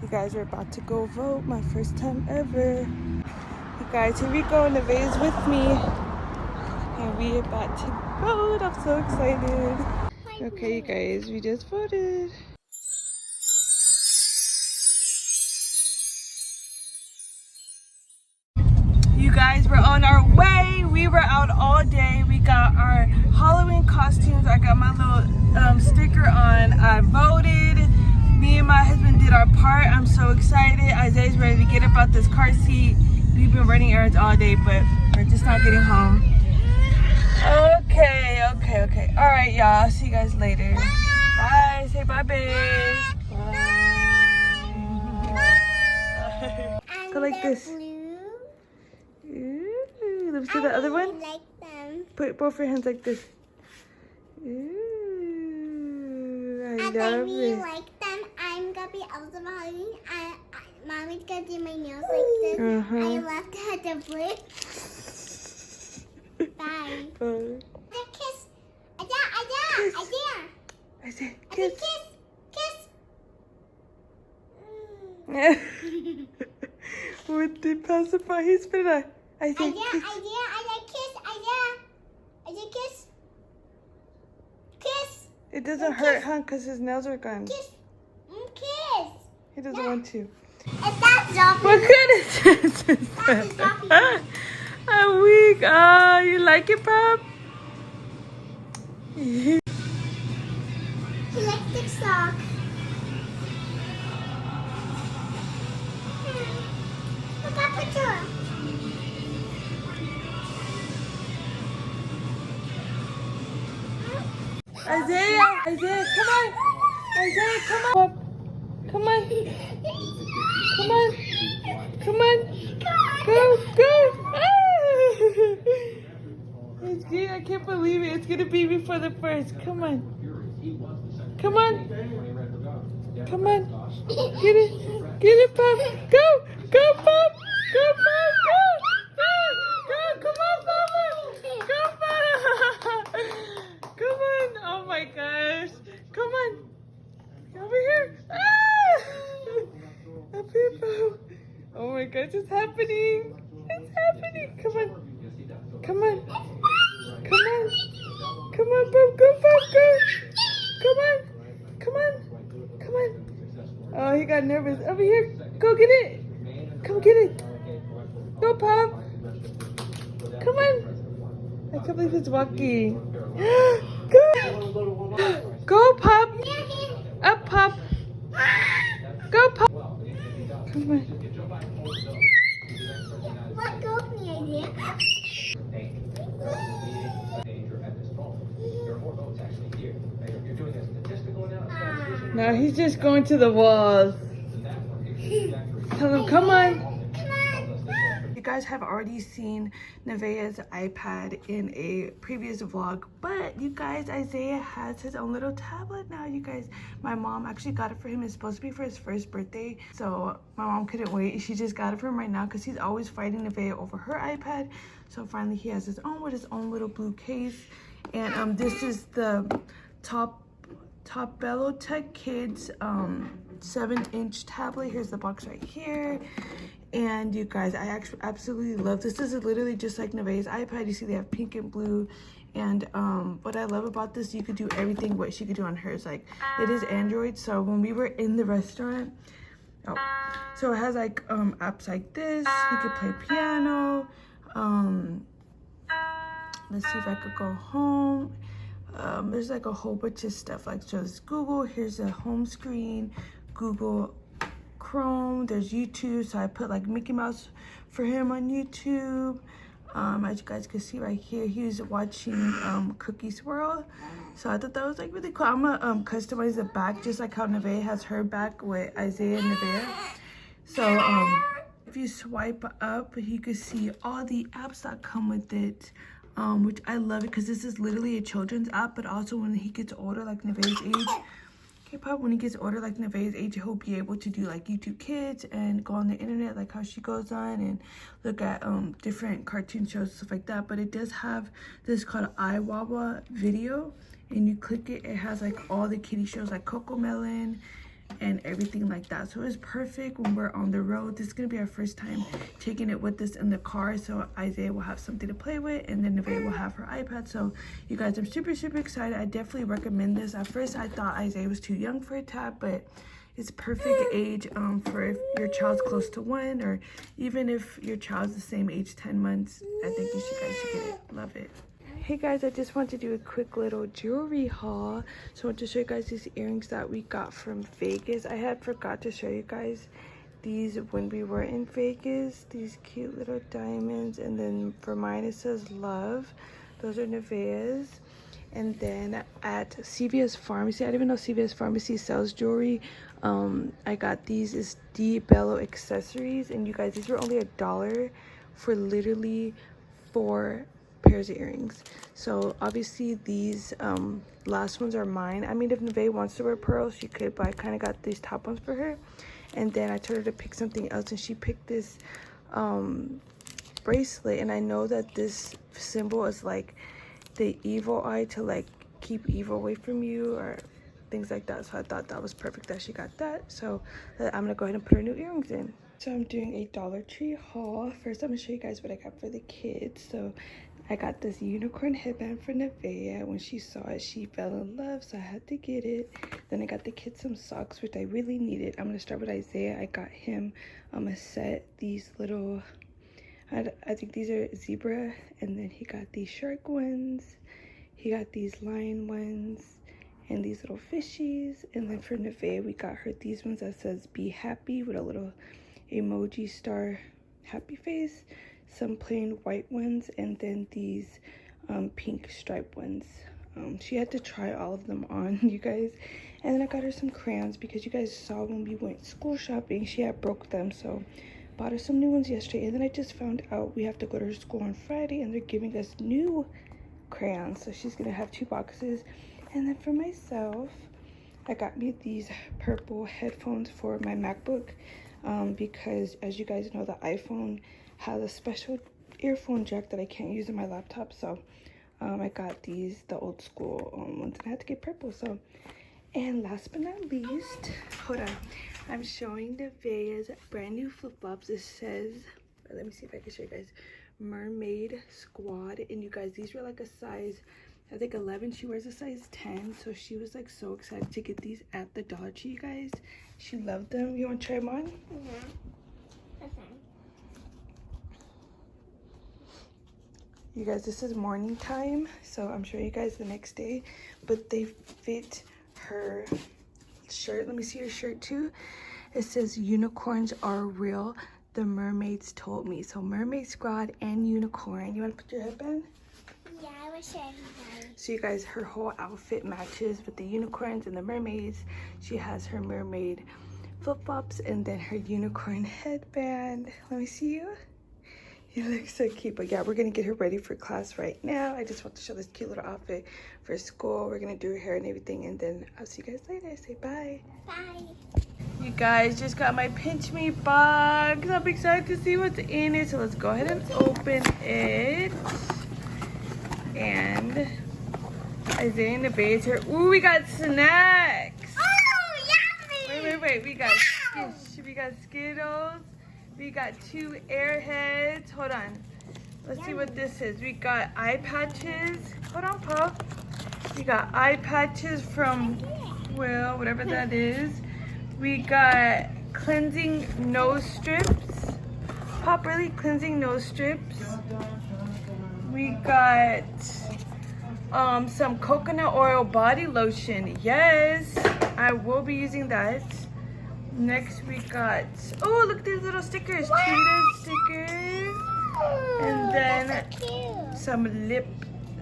You guys are about to go vote. My first time ever. You guys, here we go. Nevaeh is with me. And we about to vote. I'm so excited. Okay, you guys, we just voted. You guys, we're on our way. We were out all day. We got our Halloween costumes. I got my little sticker on. I voted. Me and my husband did our part. I'm so excited. Isaiah's ready to get up out this car seat. We've been running errands all day, but we're just not getting home. Okay. All right, y'all. I'll see you guys later. Bye. Say bye, babe. Bye. Go like this. Ooh, let's do the other one. Like them. Put both your hands like this. Ooh, I love it. Like them. I'm gonna be Dassahmariee. Mommy's gonna do my nails like this. I left her the blue. Bye. Bye. Kiss. Isaiah, kiss. Kiss. With the pacifier, he's better. Isaiah, kiss. Kiss. It doesn't hurt, huh? Because his nails are gone. Kiss. He doesn't want to. Is that zombie? What kind of sense is That's a that? zombie. A week. Oh, you like it, Pop? He likes the sock. Look at that picture. Isaiah, come on. Isaiah, come on. Come on. Go. Ah! It's good. I can't believe it. It's going to be before the first. Come on. Get it, Pop. Go, Pop. Go. Come on, Papa. Go, Papa. Come on. Oh my gosh. Come on. Over here. Ah! Up here, Pop. Oh my gosh, it's happening. Come on, Pop. Go, Pop. Go. Come on. Oh, he got nervous. Over here. Go get it. Come get it. Go, Pop. Come on. I can't believe he's walking. Go, Pop. Up, Pop. Go, Pop. Come on. Let go of me, idea. No, he's just going to the walls. Tell him, come on. You guys have already seen Nevaeh's iPad in a previous vlog, but you guys, Isaiah has his own little tablet now. You guys, my mom actually got it for him. It's supposed to be for his first birthday, so my mom couldn't wait. She just got it for him right now because he's always fighting Nevaeh over her iPad. So finally he has his own with his own little blue case. And this is the Top Bello Tech Kids 7-inch tablet. Here's the box right here. And you guys, I actually absolutely love this. This is literally just like Nevaeh's iPad. You see they have pink and blue. And what I love about this, you could do everything what she could do on hers. Like, it is Android, so when we were in the restaurant, so it has like apps like this. You could play piano. Let's see if I could go home. There's like a whole bunch of stuff, like, so there's Google. Here's a home screen, Google Chrome. There's YouTube, so I put like Mickey Mouse for him on YouTube. As you guys can see right here, he was watching Cookie Swirl, so I thought that was like really cool. I'm gonna customize the back just like how Nevaeh has her back with Isaiah and Nevaeh. So if you swipe up, you can see all the apps that come with it, which I love it because this is literally a children's app, but also when he gets older, like Nevaeh's age, K-pop, when he gets older, like Nevaeh's age, he'll be able to do like YouTube Kids and go on the internet like how she goes on and look at different cartoon shows, stuff like that. But it does have this called iWawa video, and you click it, it has like all the kiddie shows like Coco Melon and everything like that. So it's perfect when we're on the road. This is gonna be our first time taking it with us in the car, so Isaiah will have something to play with, and then Nevaeh will have her iPad. So you guys, I'm super excited. I definitely recommend this. At first I thought Isaiah was too young for a tab, but it's perfect age for if your child's close to 1, or even if your child's the same age, 10 months. I think you guys should get it. Love it. Hey guys, I just want to do a quick little jewelry haul. So I want to show you guys these earrings that we got from Vegas. I had forgot to show you guys these when we were in Vegas. These cute little diamonds, and then for mine it says love. Those are Nevaeh's. And then at CVS Pharmacy, I didn't even know CVS Pharmacy sells jewelry. I got these is D Bello accessories, and you guys, these were only $1 for literally 4 pairs of earrings. So obviously these last ones are mine. I mean, if Nevaeh wants to wear pearls, she could, but I kind of got these top ones for her. And then I told her to pick something else, and she picked this bracelet. And I know that this symbol is like the evil eye, to like keep evil away from you or things like that. So I thought that was perfect that she got that. So I'm gonna go ahead and put her new earrings in. So I'm doing a Dollar Tree haul. First, I'm gonna show you guys what I got for the kids. So I got this unicorn headband for Nevaeh. When she saw it, she fell in love, so I had to get it. Then I got the kids some socks, which I really needed. I'm gonna start with Isaiah. I got him a set, these little, I think these are zebra, and then he got these shark ones. He got these lion ones, and these little fishies. And then for Nevaeh, we got her these ones that says be happy with a little emoji star happy face, some plain white ones, and then these pink stripe ones. She had to try all of them on, you guys. And then I got her some crayons, because you guys saw when we went school shopping, she had broke them, so bought her some new ones yesterday. And then I just found out we have to go to her school on Friday, and they're giving us new crayons, so she's gonna have 2 boxes. And then for myself, I got me these purple headphones for my MacBook, because as you guys know, the iPhone has a special earphone jack that I can't use in my laptop. So I got these, the old school ones, and I had to get purple. So, and last but not least, hold on, I'm showing Nevaeh's brand new flip-flops. It says, let me see if I can show you guys, Mermaid Squad. And you guys, these were like a size, I think 11. She wears a size 10, so she was like so excited to get these at the Dollar Tree, you guys. She loved them. You want to try them on? You guys, this is morning time, so I'm showing you guys the next day, but they fit her shirt. Let me see your shirt too. It says unicorns are real, the mermaids told me. So Mermaid Squad and unicorn. You want to put your headband? Yeah, I was showing you. So you guys, her whole outfit matches with the unicorns and the mermaids. She has her mermaid flip-flops and then her unicorn headband. Let me see you. You look so cute. But yeah, we're gonna get her ready for class right now. I just want to show this cute little outfit for school. We're gonna do her hair and everything, and then I'll see you guys later. Say bye. Bye. You guys, just got my Pinch Me box. I'm excited to see what's in it. So let's go ahead and open it. And Isaiah and Nevaeh's here. Ooh, we got snacks. Oh, yummy! Wait. We got Skittles. We got 2 Airheads. Hold on. Let's see what this is. We got eye patches. Hold on, Paul. We got eye patches from Will, whatever that is. We got cleansing nose strips. Pop, really? Cleansing nose strips. We got some coconut oil body lotion. Yes, I will be using that. Next we got, oh, look at these little stickers. Cheetah stickers. And then some lip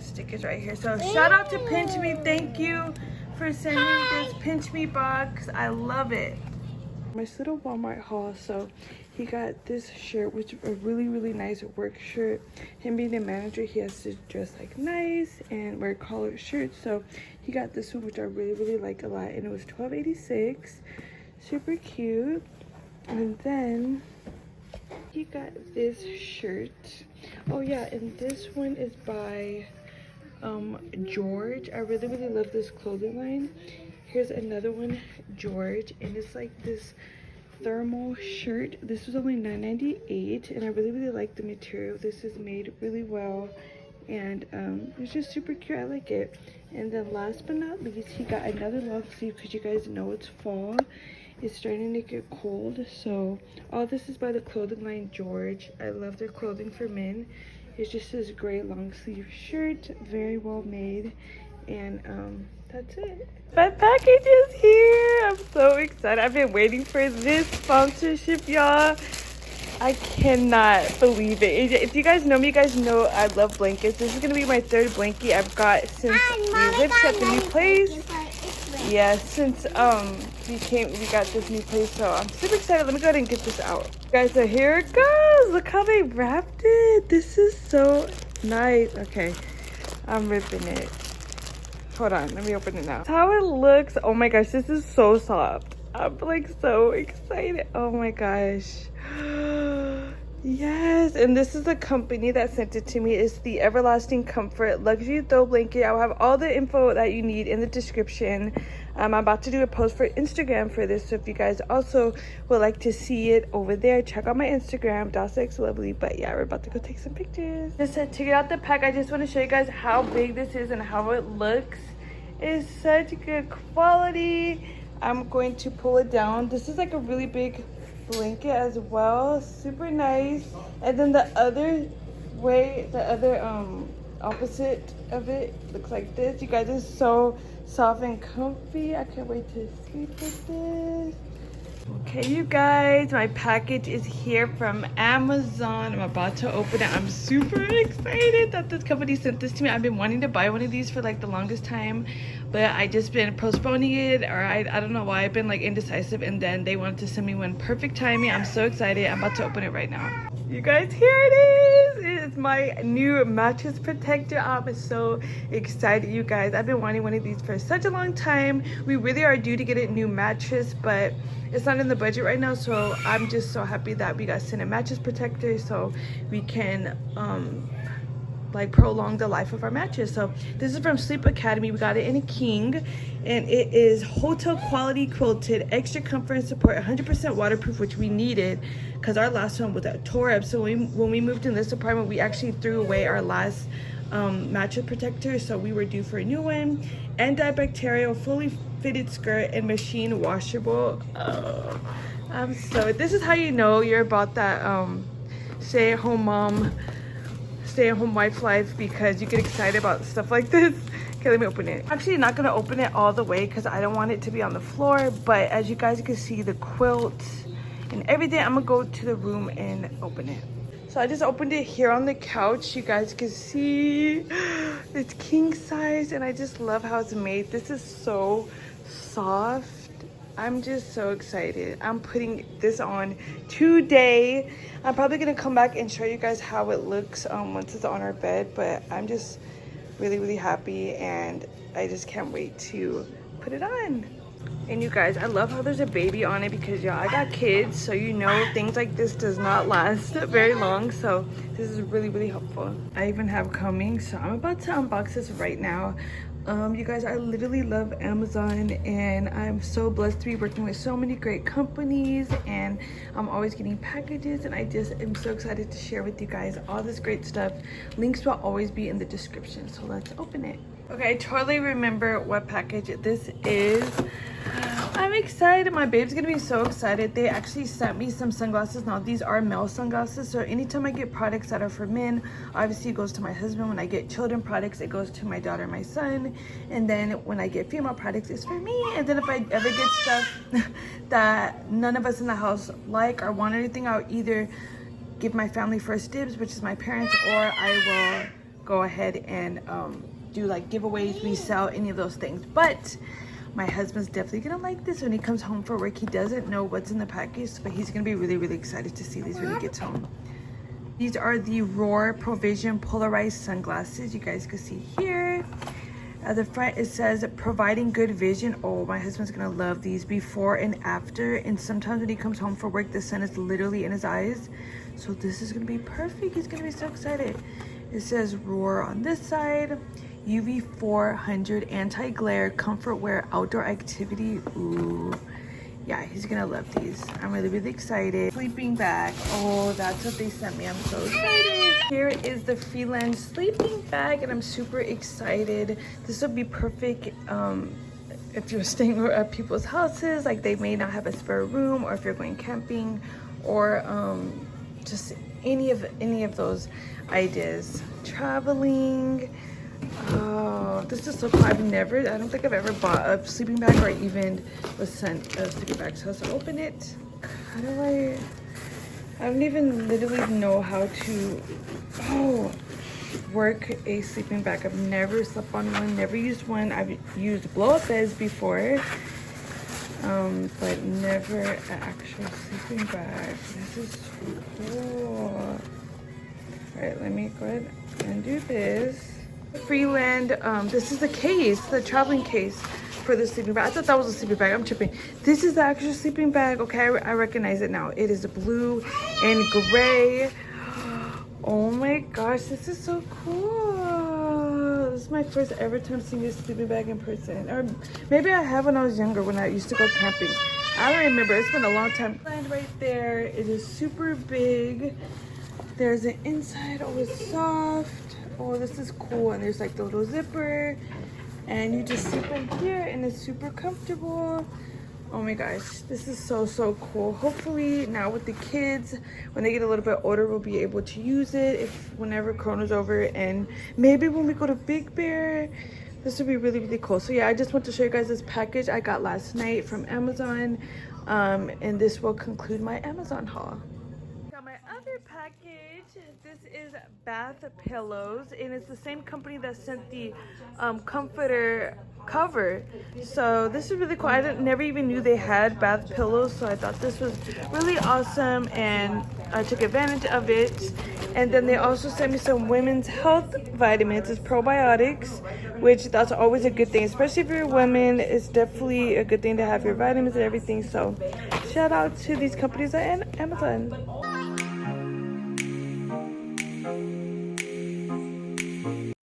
stickers right here. So shout out to Pinch Me. Thank you for sending this Pinch Me box. I love it. My little Walmart haul. So he got this shirt, which is a really nice work shirt. Him being the manager, he has to dress like nice and wear collared shirts. So he got this one, which I really like a lot, and it was $12.86. Super cute. And then he got this shirt. Oh yeah, and this one is by George. I really love this clothing line. Here's another one, George, and it's like this thermal shirt. This was only $9.98, and I really like the material. This is made really well, and it's just super cute. I like it. And then last but not least, he got another long sleeve because you guys know it's fall. It's starting to get cold, so all this is by the clothing line George. I love their clothing for men. It's just this gray long sleeve shirt, very well made, and that's it. My package is here. I'm so excited. I've been waiting for this sponsorship, y'all. I cannot believe it. If you guys know me, you guys know I love blankets. This is gonna be my third blanket I've got since we lived at the new place. Yeah, since we got this new place, so I'm super excited. Let me go ahead and get this out. Guys, so here it goes. Look how they wrapped it. This is so nice. Okay, I'm ripping it. Hold on, let me open it now. That's how it looks. Oh my gosh, this is so soft. I'm like so excited. Oh my gosh. Yes, and this is the company that sent it to me. It's the Everlasting Comfort Luxury Throw Blanket. I'll have all the info that you need in the description. I'm about to do a post for Instagram for this, so if you guys also would like to see it over there, check out my Instagram, Dassah'S Lovely. But yeah, we're about to go take some pictures. Just to get out the pack, I just want to show you guys how big this is and how it looks. It's such good quality. I'm going to pull it down. This is like a really big blanket as well, super nice. And then the other way, the other opposite of it looks like this. You guys, it's so soft and comfy. I can't wait to sleep with this. Okay, you guys, my package is here from Amazon. I'm about to open it. I'm super excited that this company sent this to me. I've been wanting to buy one of these for like the longest time, but I just been postponing it, or I don't know why. I've been like indecisive, and then they wanted to send me one. Perfect timing. I'm so excited. I'm about to open it right now. You guys, here it is. It is my new mattress protector. I'm so excited, you guys. I've been wanting one of these for such a long time. We really are due to get a new mattress, but it's not in the budget right now, so I'm just so happy that we got sent a mattress protector so we can like prolong the life of our mattress. So this is from Sleep Academy. We got it in a king, and it is hotel quality quilted, extra comfort and support, 100% waterproof, which we needed because our last one was tore up. So when we moved in this apartment, we actually threw away our last mattress protector, so we were due for a new one. Antibacterial, fully fitted skirt, and machine washable. Oh, I'm so, this is how you know you're about that stay-at-home mom, stay-at-home wife life, because you get excited about stuff like this. Okay, let me open it. Actually, not gonna open it all the way because I don't want it to be on the floor, but as you guys can see, the quilt and everything, I'm gonna go to the room and open it. So I just opened it here on the couch. You guys can see it's king size, and I just love how it's made. This is so soft. I'm just so excited. I'm putting this on today. I'm probably gonna come back and show you guys how it looks once it's on our bed, but I'm just really happy, and I just can't wait to put it on. And you guys, I love how there's a baby on it because y'all, I got kids, so you know things like this does not last very long, so this is really helpful. I even have coming, so I'm about to unbox this right now. You guys, I literally love Amazon, and I'm so blessed to be working with so many great companies, and I'm always getting packages, and I just am so excited to share with you guys all this great stuff. Links will always be in the description, so let's open it. Okay, I totally remember what package this is. I'm excited. My babe's gonna be so excited. They actually sent me some sunglasses. Now these are male sunglasses, so anytime I get products that are for men, obviously it goes to my husband. When I get children products, it goes to my daughter and my son, and then when I get female products, it's for me. And then if I ever get stuff that none of us in the house like or want anything, I'll either give my family first dibs, which is my parents, or I will go ahead and do like giveaways, resell, any of those things. But my husband's definitely gonna like this when he comes home for work. He doesn't know what's in the package, but he's gonna be really excited to see these when he gets home. These are the Roar Provision polarized sunglasses. You guys can see here at the front it says providing good vision. Oh, my husband's gonna love these, before and after. And sometimes when he comes home for work, the sun is literally in his eyes, so this is gonna be perfect. He's gonna be so excited. It says Roar on this side. UV 400 anti-glare comfort wear outdoor activity. Ooh, yeah, he's gonna love these. I'm really excited. Sleeping bag. Oh, that's what they sent me. I'm so excited. Here is the Freeland sleeping bag, and I'm super excited. This would be perfect if you're staying at people's houses, like they may not have a spare room, or if you're going camping, or just any of those ideas. Traveling. Oh, this is so cool. I don't think I've ever bought a sleeping bag or even was sent a sleeping bag. So let's open it. How do I don't even literally know how to work a sleeping bag. I've never slept on one, never used one. I've used blow-up beds before, but never an actual sleeping bag. This is cool. All right, let me go ahead and do this. Freeland, this is the case, the traveling case for the sleeping bag. I thought that was a sleeping bag. I'm tripping. This is the actual sleeping bag. Okay, I recognize it now. It is blue and gray. Oh my gosh, this is so cool. This is my first ever time seeing a sleeping bag in person. Or maybe I have when I was younger, when I used to go camping. I don't remember. It's been a long time. And right there, it is super big. There's an inside. Oh, it's soft. Oh, this is cool. And there's like the little zipper, and you just sleep in here, and it's super comfortable. Oh my gosh, this is so cool. Hopefully now with the kids, when they get a little bit older, we'll be able to use it whenever Corona's over, and maybe when we go to Big Bear. This would be really cool. So yeah, I just want to show you guys this package I got last night from Amazon, and this will conclude my Amazon haul. My other package, this is bath pillows, and it's the same company that sent the comforter cover. So this is really cool. I never even knew they had bath pillows, so I thought this was really awesome, and I took advantage of it. And then they also sent me some women's health vitamins. It's probiotics, which that's always a good thing, especially if you're a woman. It's definitely a good thing to have your vitamins and everything. So shout out to these companies at Amazon.